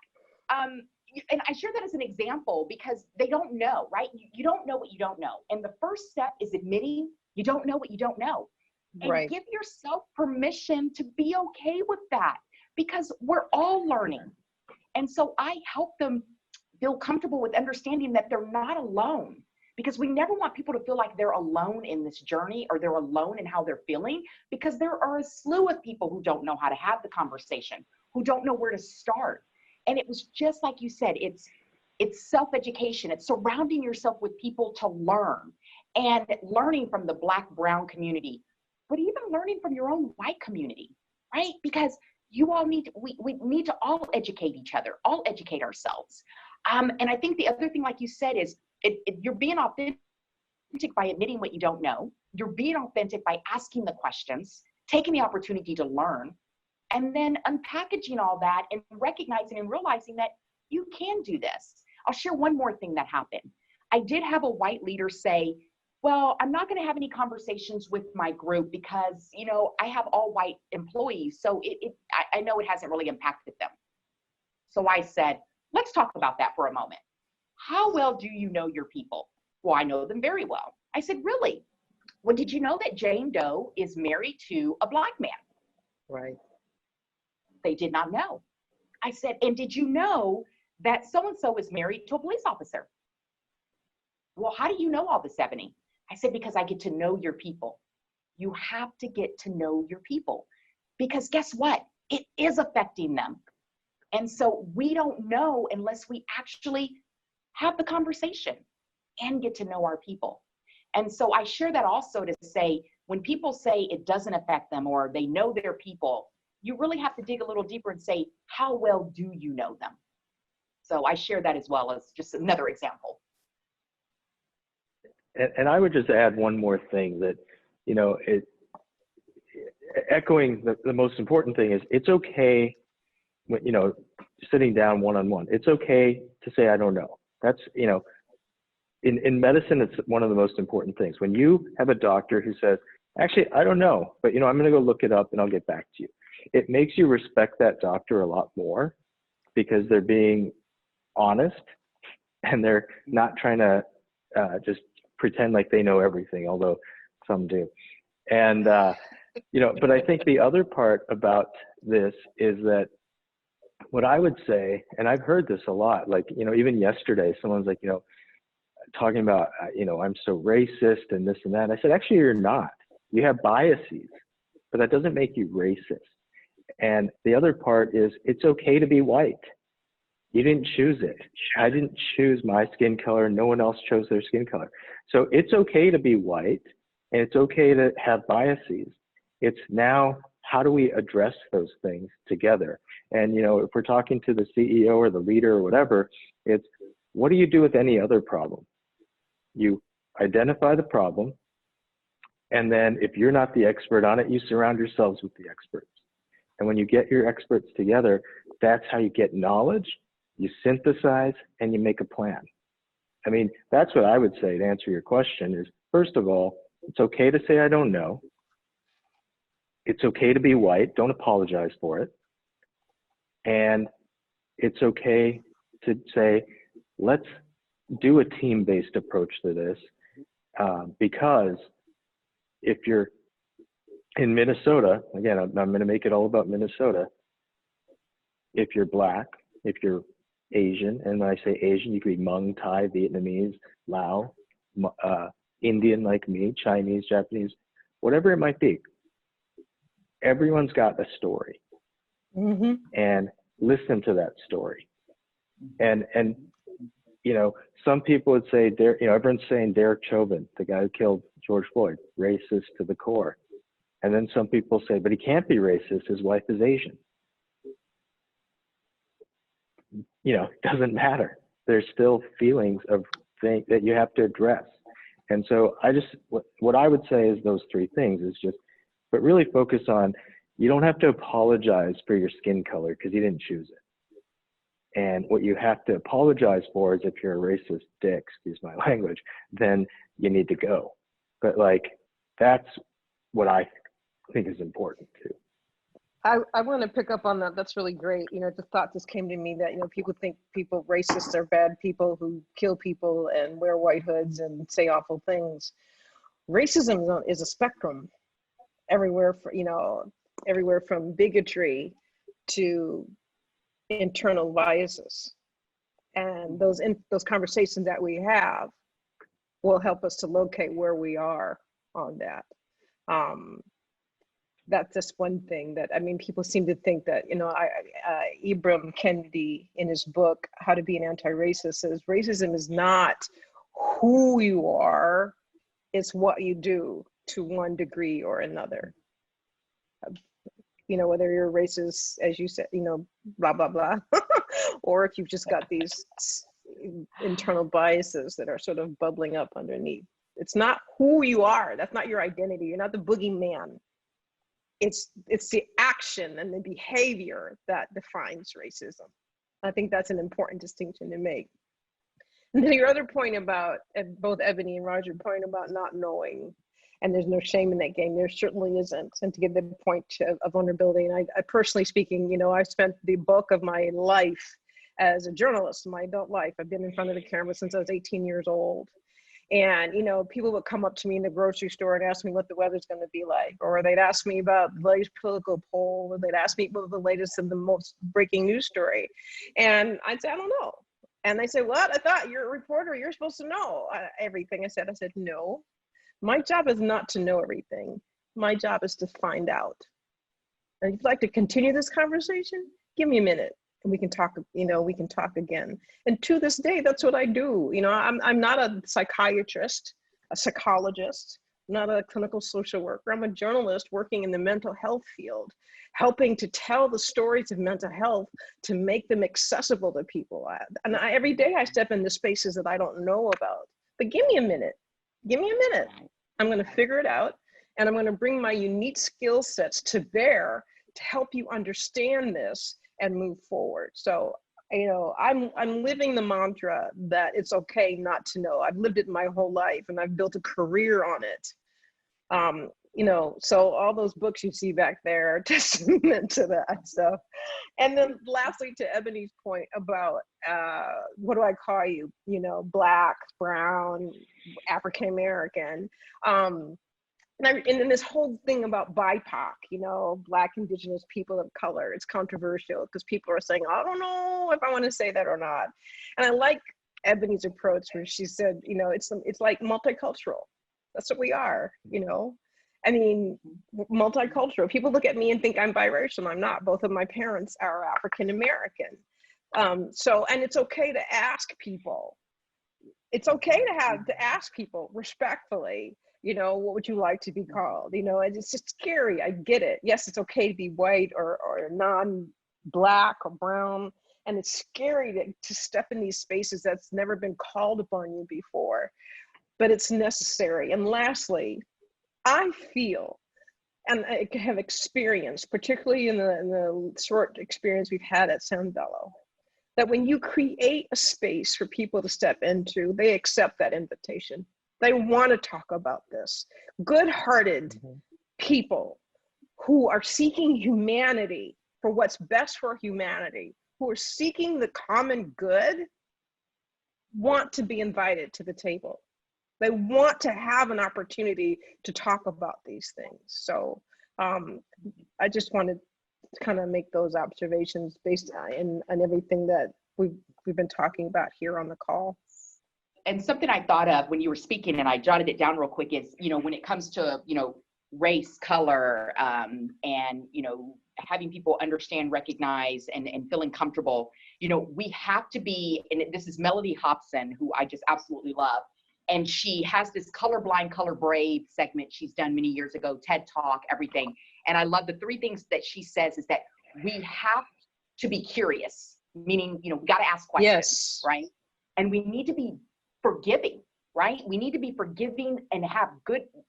And I share that as an example because they don't know, right? You don't know what you don't know. And the first step is admitting you don't know what you don't know. And Right. give yourself permission to be okay with that, because we're all learning. And so I help them feel comfortable with understanding that they're not alone, because we never want people to feel like they're alone in this journey or they're alone in how they're feeling, because there are a slew of people who don't know how to have the conversation, who don't know where to start. And it was just like you said, it's self-education. It's surrounding yourself with people to learn, and learning from the Black, brown community, but even learning from your own white community, right? Because you all need, we need to all educate each other, all educate ourselves. And I think the other thing, like you said, is you're being authentic by admitting what you don't know. You're being authentic by asking the questions, taking the opportunity to learn, and then unpackaging all that and recognizing and realizing that you can do this. I'll share one more thing that happened. I did have a white leader say, well, I'm not going to have any conversations with my group because, you know, I have all white employees. So I know it hasn't really impacted them. So I said, let's talk about that for a moment. How well do you know your people? Well, I know them very well. I said, really? Well, did you know that Jane Doe is married to a Black man? Right. They did not know. I said, and did you know that so-and-so is married to a police officer? Well, how do you know all this, Ebony? I said, because I get to know your people. You have to get to know your people, because guess what? It is affecting them. And so we don't know unless we actually have the conversation and get to know our people. And so I share that also to say, when people say it doesn't affect them or they know their people, you really have to dig a little deeper and say, how well do you know them? So I share that as well as just another example. And I would just add one more thing that, you know, echoing the most important thing is it's okay, when, you know, sitting down one-on-one, it's okay to say, I don't know. That's, you know, in medicine, it's one of the most important things. When you have a doctor who says, actually, I don't know, but, you know, I'm going to go look it up and I'll get back to you. It makes you respect that doctor a lot more because they're being honest and they're not trying to just pretend like they know everything, although some do. And, you know, but I think the other part about this is that what I would say, and I've heard this a lot, like, you know, even yesterday, someone's like, you know, talking about, you know, I'm so racist and this and that. And I said, actually, you're not. You have biases, but that doesn't make you racist. And the other part is it's okay to be white. You didn't choose it. I didn't choose my skin color. No one else chose their skin color. So it's okay to be white and it's okay to have biases. It's now, how do we address those things together? And, you know, if we're talking to the CEO or the leader or whatever, it's what do you do with any other problem? You identify the problem. And then if you're not the expert on it, you surround yourselves with the experts. And when you get your experts together, that's how you get knowledge, you synthesize, and you make a plan. I mean, that's what I would say to answer your question is, first of all, it's okay to say I don't know. It's okay to be white. Don't apologize for it. And it's okay to say, let's do a team-based approach to this, because if you're in Minnesota, again, I'm going to make it all about Minnesota. If you're Black, if you're Asian, and when I say Asian, you could be Hmong, Thai, Vietnamese, Lao, Indian like me, Chinese, Japanese, whatever it might be. Everyone's got a story, and listen to that story. And you know, some people would say, you know, everyone's saying Derek Chauvin, the guy who killed George Floyd, racist to the core. And then some people say, but he can't be racist, his wife is Asian. You know, it doesn't matter. There's still feelings of things that you have to address. And so I just, what I would say is those three things is just, but really focus on, You don't have to apologize for your skin color because you didn't choose it. And what you have to apologize for is if you're a racist dick, excuse my language, then you need to go. But like, that's what I think is important too. I want to pick up on that. That's really great. You know, the thought just came to me that, you know, people think racists are bad people who kill people and wear white hoods and say awful things. Racism is a spectrum everywhere, everywhere from bigotry to internal biases. And those conversations that we have will help us to locate where we are on that. That's just one thing that, I mean, people seem to think that, you know, Ibram Kendi in his book, How to Be an Anti-Racist, says racism is not who you are, it's what you do to one degree or another. You know, whether you're racist, as you said, you know, blah, blah, blah, or if you've just got these internal biases that are sort of bubbling up underneath. It's not who you are. That's not your identity. You're not the boogeyman. It's the action and the behavior that defines racism. I think that's an important distinction to make. And then your other point about, both Ebony and Roger point about not knowing, and there's no shame in that game. There certainly isn't. And to give the point of vulnerability, and I personally speaking, you know, I've spent the bulk of my life as a journalist, my adult life. I've been in front of the camera since I was 18 years old. And, you know, people would come up to me in the grocery store and ask me what the weather's going to be like, or they'd ask me about the latest political poll, or they'd ask me what the latest and the most breaking news story. And I'd say, I don't know. And they say, what? I thought you're a reporter. You're supposed to know everything. I said, no, my job is not to know everything. My job is to find out. And if you'd like to continue this conversation, give me a minute. And we can talk, you know, we can talk again. And to this day, that's what I do. You know, I'm not a psychiatrist, a psychologist, not a clinical social worker. I'm a journalist working in the mental health field, helping to tell the stories of mental health to make them accessible to people. And every day I step into spaces that I don't know about. But give me a minute. Give me a minute. I'm going to figure it out. And I'm going to bring my unique skill sets to bear to help you understand this and move forward. So, you know, I'm living the mantra that it's okay not to know. I've lived it my whole life and I've built a career on it. You know, so all those books you see back there are testament to that stuff. And then lastly, to Ebony's point about what do I call you? You know, Black, brown, African-American. And then this whole thing about BIPOC, you know, Black, Indigenous, people of color, it's controversial because people are saying, I don't know if I want to say that or not. And I like Ebony's approach where she said, you know, it's like multicultural. That's what we are, you know. I mean, multicultural. People look at me and think I'm biracial. I'm not. Both of my parents are African American. And it's okay to ask people. It's okay to ask people respectfully, you know, what would you like to be called? You know, and it's just scary. I get it. Yes, it's okay to be white or non-Black or brown. And it's scary to step in these spaces that's never been called upon you before, but it's necessary. And lastly, I feel, and I have experienced, particularly in the short experience we've had at San Bello, that when you create a space for people to step into, they accept that invitation. They want to talk about this. Good-hearted people who are seeking humanity for what's best for humanity, who are seeking the common good, want to be invited to the table. They want to have an opportunity to talk about these things. So I just wanted to kind of make those observations based on everything that we've been talking about here on the call. And something I thought of when you were speaking, and I jotted it down real quick, is, you know, when it comes to, you know, race, color, and, you know, having people understand, recognize, and feeling comfortable, you know, we have to be, and this is Melody Hobson, who I just absolutely love. And she has this colorblind, color brave segment she's done many years ago, TED Talk, everything. And I love the three things that she says is that we have to be curious, meaning, you know, we got to ask questions, Yes. right? And we need to be forgiving, right? We need to be forgiving and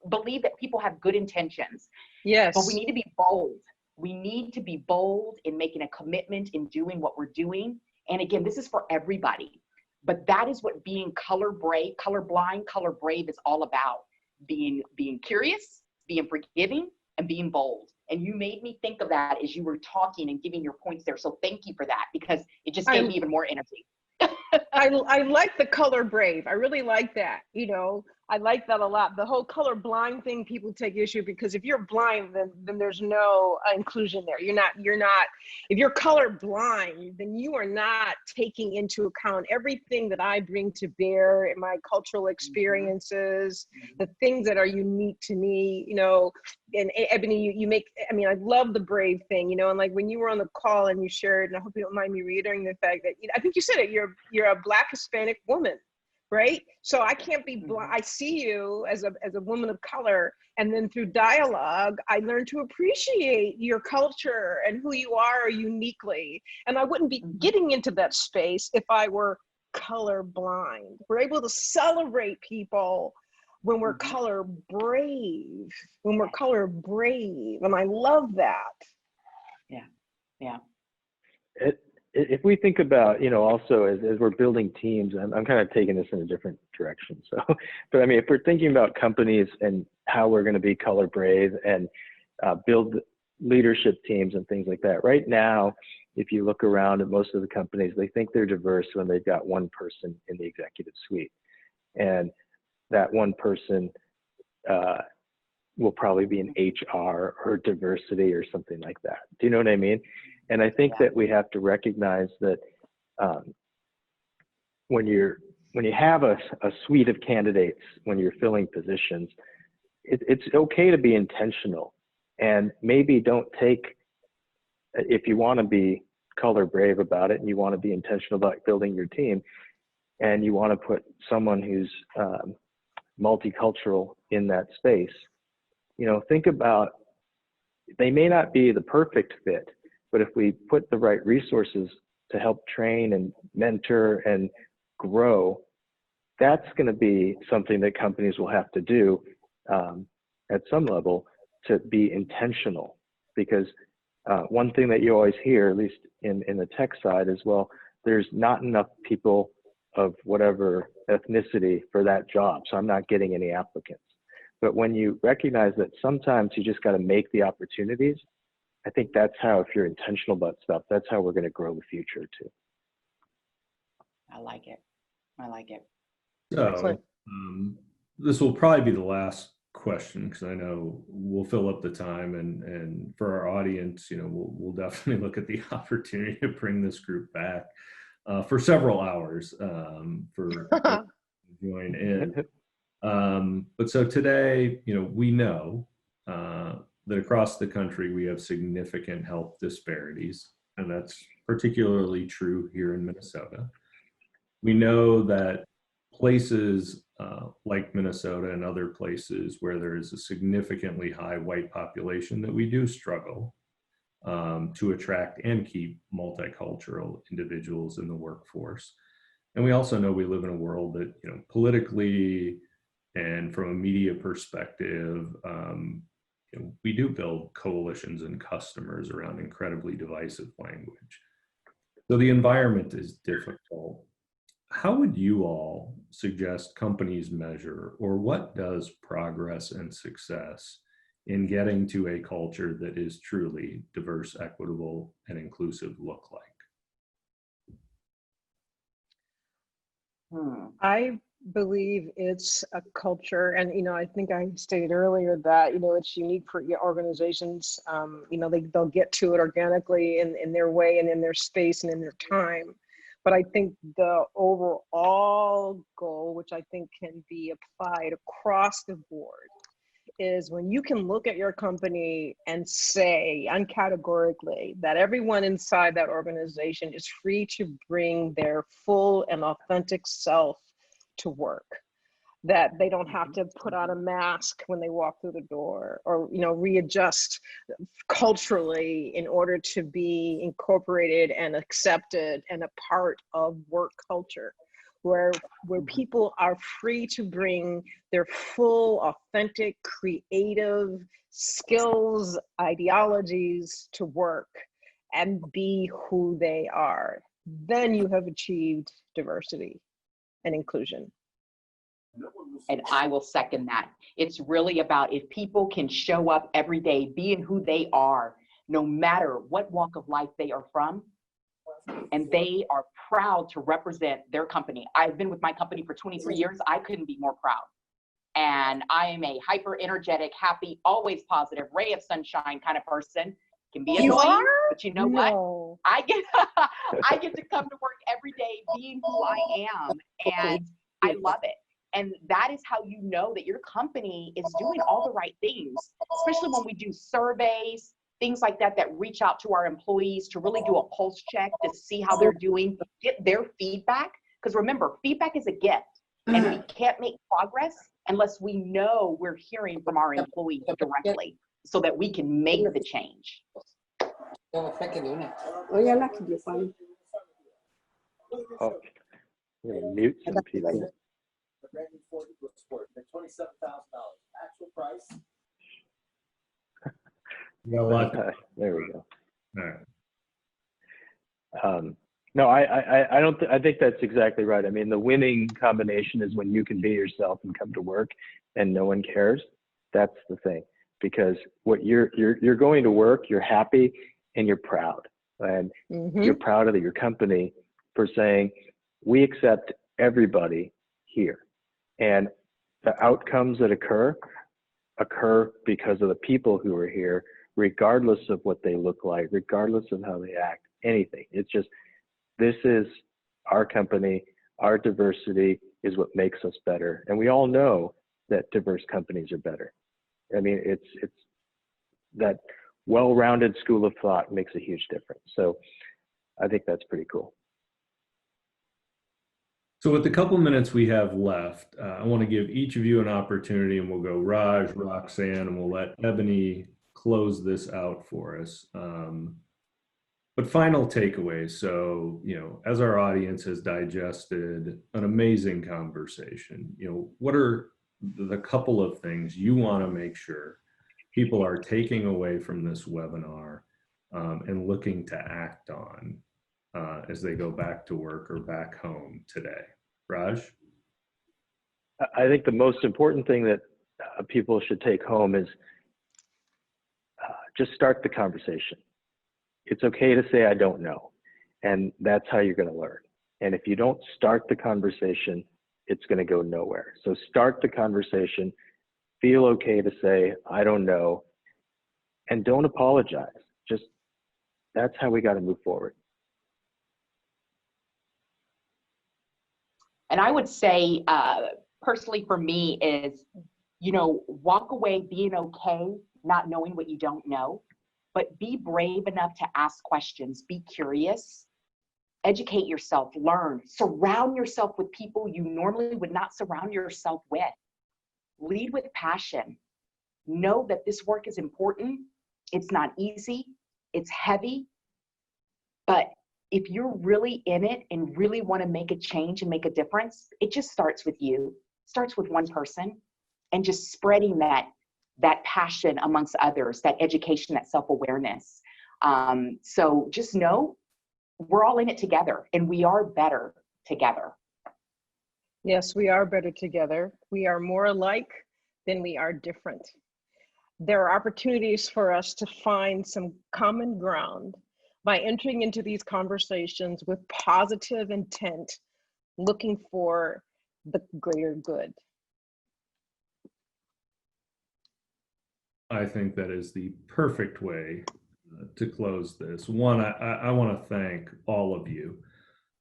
believe that people have good intentions. Yes. But we need to be bold. We need to be bold in making a commitment in doing what we're doing. And again, this is for everybody. But that is what being colorblind, color brave is all about. Being curious, being forgiving, and being bold. And you made me think of that as you were talking and giving your points there. So thank you for that, because it just gave me even more energy. I like the color brave. I really like that. You know, I like that a lot. The whole color blind thing, people take issue because if you're blind, then there's no inclusion there. You're not, if you're color blind, then you are not taking into account everything that I bring to bear in my cultural experiences, the things that are unique to me, you know. And Ebony, you make, I mean, I love the brave thing, you know, and like when you were on the call and you shared, and I hope you don't mind me reiterating the fact that, I think you said it, you're a Black Hispanic woman, right? So I can't be blind. I see you as a woman of color, and then through dialogue, I learned to appreciate your culture and who you are uniquely. And I wouldn't be getting into that space if I were color blind. We're able to celebrate people when we're color brave, and I love that. Yeah. If we think about, you know, also as we're building teams, I'm kind of taking this in a different direction. So, but I mean, if we're thinking about companies and how we're going to be color brave and build leadership teams and things like that, right now, if you look around at most of the companies, they think they're diverse when they've got one person in the executive suite. And that one person will probably be in HR or diversity or something like that. Do you know what I mean? And I think that we have to recognize that when you have a suite of candidates, when you're filling positions, it's okay to be intentional, and maybe don't take, if you want to be color brave about it and you want to be intentional about building your team, and you want to put someone who's multicultural in that space, you know, think about, they may not be the perfect fit, but if we put the right resources to help train and mentor and grow, that's going to be something that companies will have to do at some level to be intentional. Because one thing that you always hear, at least in the tech side as well, there's not enough people of whatever ethnicity for that job, so I'm not getting any applicants. But when you recognize that sometimes you just got to make the opportunities, I think that's how, if you're intentional about stuff, that's how we're going to grow the future too. I like it. So this will probably be the last question, because I know we'll fill up the time, and for our audience, you know, we'll definitely look at the opportunity to bring this group back for several hours for join in. But so today, you know, we know that across the country we have significant health disparities, and that's particularly true here in Minnesota. We know that places like Minnesota and other places where there is a significantly high white population, that we do struggle to attract and keep multicultural individuals in the workforce. And we also know we live in a world that, you know, politically and from a media perspective, you know, we do build coalitions and customers around incredibly divisive language. So the environment is difficult. How would you all suggest companies measure, or what does progress and success in getting to a culture that is truly diverse, equitable, and inclusive look like? I believe it's a culture, and you know, I think I stated earlier that, you know, it's unique for your organizations. You know, they'll get to it organically in their way and in their space and in their time. But I think the overall goal, which I think can be applied across the board, is when you can look at your company and say uncategorically that everyone inside that organization is free to bring their full and authentic self to work, that they don't have to put on a mask when they walk through the door, or, you know, readjust culturally in order to be incorporated and accepted and a part of work culture. where people are free to bring their full, authentic, creative skills, ideologies to work and be who they are. Then you have achieved diversity and inclusion. And I will second that. It's really about if people can show up every day being who they are, no matter what walk of life they are from, and they are proud to represent their company. I've been with my company for 23 years. I couldn't be more proud. And I am a hyper energetic, happy, always positive, ray of sunshine kind of person. Can be annoying, but you know what? I get to come to work every day being who I am, and I love it. And that is how you know that your company is doing all the right things, especially when we do surveys, things like that, that reach out to our employees to really do a pulse check to see how they're doing, get their feedback. Because remember, feedback is a gift, and we can't make progress unless we know we're hearing from our employees directly so that we can make the change. Oh, I'm gonna mute some people. There we go. All right. No, I don't. I think that's exactly right. I mean, the winning combination is when you can be yourself and come to work, and no one cares. That's the thing, because what you're going to work, you're happy and you're proud, and you're proud of your company for saying we accept everybody here, and the outcomes that occur because of the people who are here, regardless of what they look like, regardless of how they act, anything. It's just, this is our company, our diversity is what makes us better. And we all know that diverse companies are better. I mean, it's that well-rounded school of thought makes a huge difference. So I think that's pretty cool. So with the couple minutes we have left, I want to give each of you an opportunity, and we'll go Raj, Roxanne, and we'll let Ebony close this out for us. But final takeaways. So, as our audience has digested an amazing conversation, what are the couple of things you want to make sure people are taking away from this webinar and looking to act on as they go back to work or back home today? Raj? I think the most important thing that people should take home is just start the conversation. It's okay to say, I don't know. And that's how you're going to learn. And if you don't start the conversation, it's going to go nowhere. So start the conversation, feel okay to say, I don't know, and don't apologize. Just, that's how we got to move forward. And I would say, personally for me is, walk away being okay, not knowing what you don't know, but be brave enough to ask questions, be curious, educate yourself, learn, surround yourself with people you normally would not surround yourself with. Lead with passion. Know that this work is important. It's not easy, it's heavy, but if you're really in it and really want to make a change and make a difference, it just starts with you, starts with one person, and just spreading that passion amongst others, that education, that self-awareness. So just know we're all in it together, and we are better together. Yes, we are better together. We are more alike than we are different. There are opportunities for us to find some common ground by entering into these conversations with positive intent, looking for the greater good. I think that is the perfect way to close this. One, I want to thank all of you.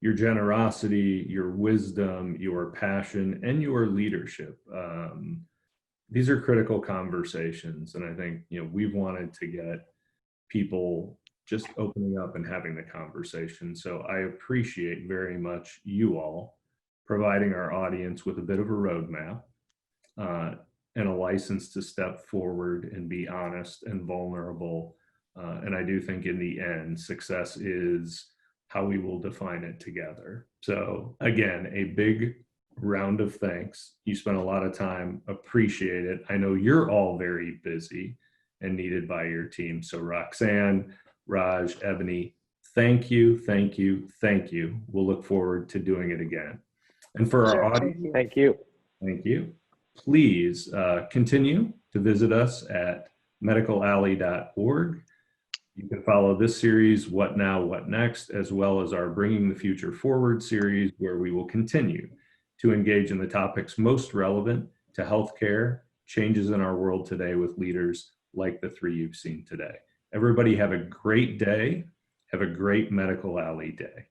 Your generosity, your wisdom, your passion, and your leadership. These are critical conversations. And I think, we've wanted to get people just opening up and having the conversation. So I appreciate very much you all providing our audience with a bit of a roadmap and a license to step forward and be honest and vulnerable. And I do think in the end, success is how we will define it together. So again, a big round of thanks. You spent a lot of time, appreciate it. I know you're all very busy and needed by your team. So Roxanne, Raj, Ebony, thank you, thank you, thank you. We'll look forward to doing it again. And for Sure, our thank audience, you. Thank you. thank you. Please continue to visit us at medicalalley.org. You can follow this series, What Now, What Next, as well as our Bringing the Future Forward series, where we will continue to engage in the topics most relevant to healthcare, changes in our world today with leaders like the three you've seen today. Everybody have a great day. Have a great Medical Alley day.